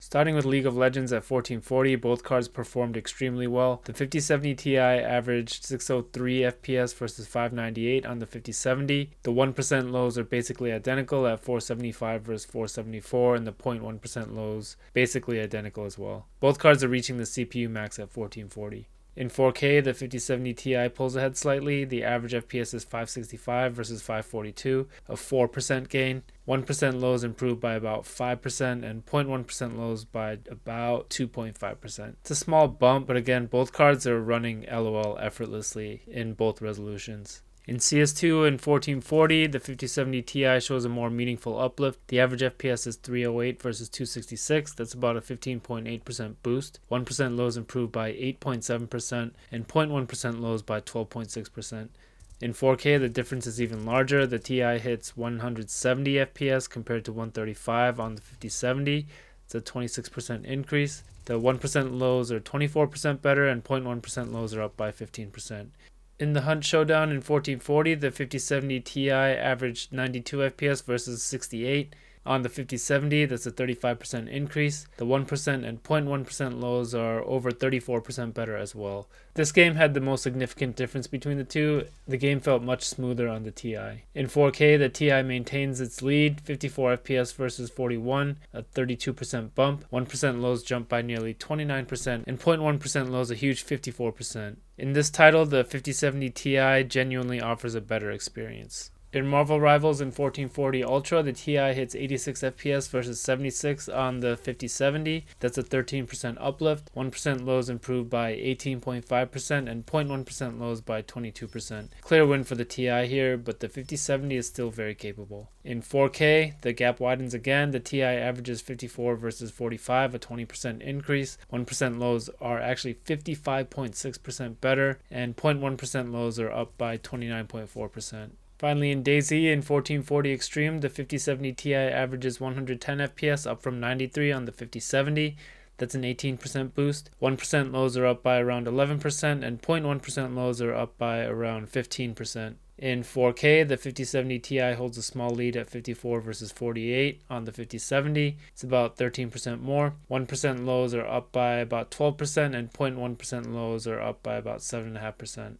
Starting with League of Legends at 1440, both cards performed extremely well. The 5070 Ti averaged 603 FPS versus 598 on the 5070. The 1% lows are basically identical at 475 versus 474, and the 0.1% lows basically identical as well. Both cards are reaching the CPU max at 1440. In 4K, the 5070 Ti pulls ahead slightly. The average FPS is 565 versus 542, a 4% gain. 1% lows improved by about 5%, and 0.1% lows by about 2.5%. It's a small bump, but again, both cards are running LOL effortlessly in both resolutions. In CS2 and 1440, the 5070 Ti shows a more meaningful uplift. The average FPS is 308 versus 266. That's about a 15.8% boost. 1% lows improved by 8.7%, and 0.1% lows by 12.6%. In 4K, the difference is even larger. The Ti hits 170 FPS compared to 135 on the 5070. It's a 26% increase. The 1% lows are 24% better, and 0.1% lows are up by 15%. In the Hunt Showdown in 1440, the 5070 Ti averaged 92 FPS versus 68. On the 5070, that's a 35% increase. The 1% and 0.1% lows are over 34% better as well. This game had the most significant difference between the two. The game felt much smoother on the Ti. In 4K, the Ti maintains its lead, 54 FPS versus 41, a 32% bump. 1% lows jump by nearly 29%, and 0.1% lows a huge 54%. In this title, the 5070 Ti genuinely offers a better experience. In Marvel Rivals in 1440 Ultra, the Ti hits 86 FPS versus 76 on the 5070. That's a 13% uplift. 1% lows improved by 18.5%, and 0.1% lows by 22%. Clear win for the Ti here, but the 5070 is still very capable. In 4K, the gap widens again. The Ti averages 54 versus 45, a 20% increase. 1% lows are actually 55.6% better, and 0.1% lows are up by 29.4%. Finally, in DayZ in 1440 Extreme, the 5070 Ti averages 110 FPS, up from 93 on the 5070. That's an 18% boost. 1% lows are up by around 11%, and 0.1% lows are up by around 15%. In 4K, the 5070 Ti holds a small lead at 54 versus 48 on the 5070. It's about 13% more. 1% lows are up by about 12%, and 0.1% lows are up by about 7.5%.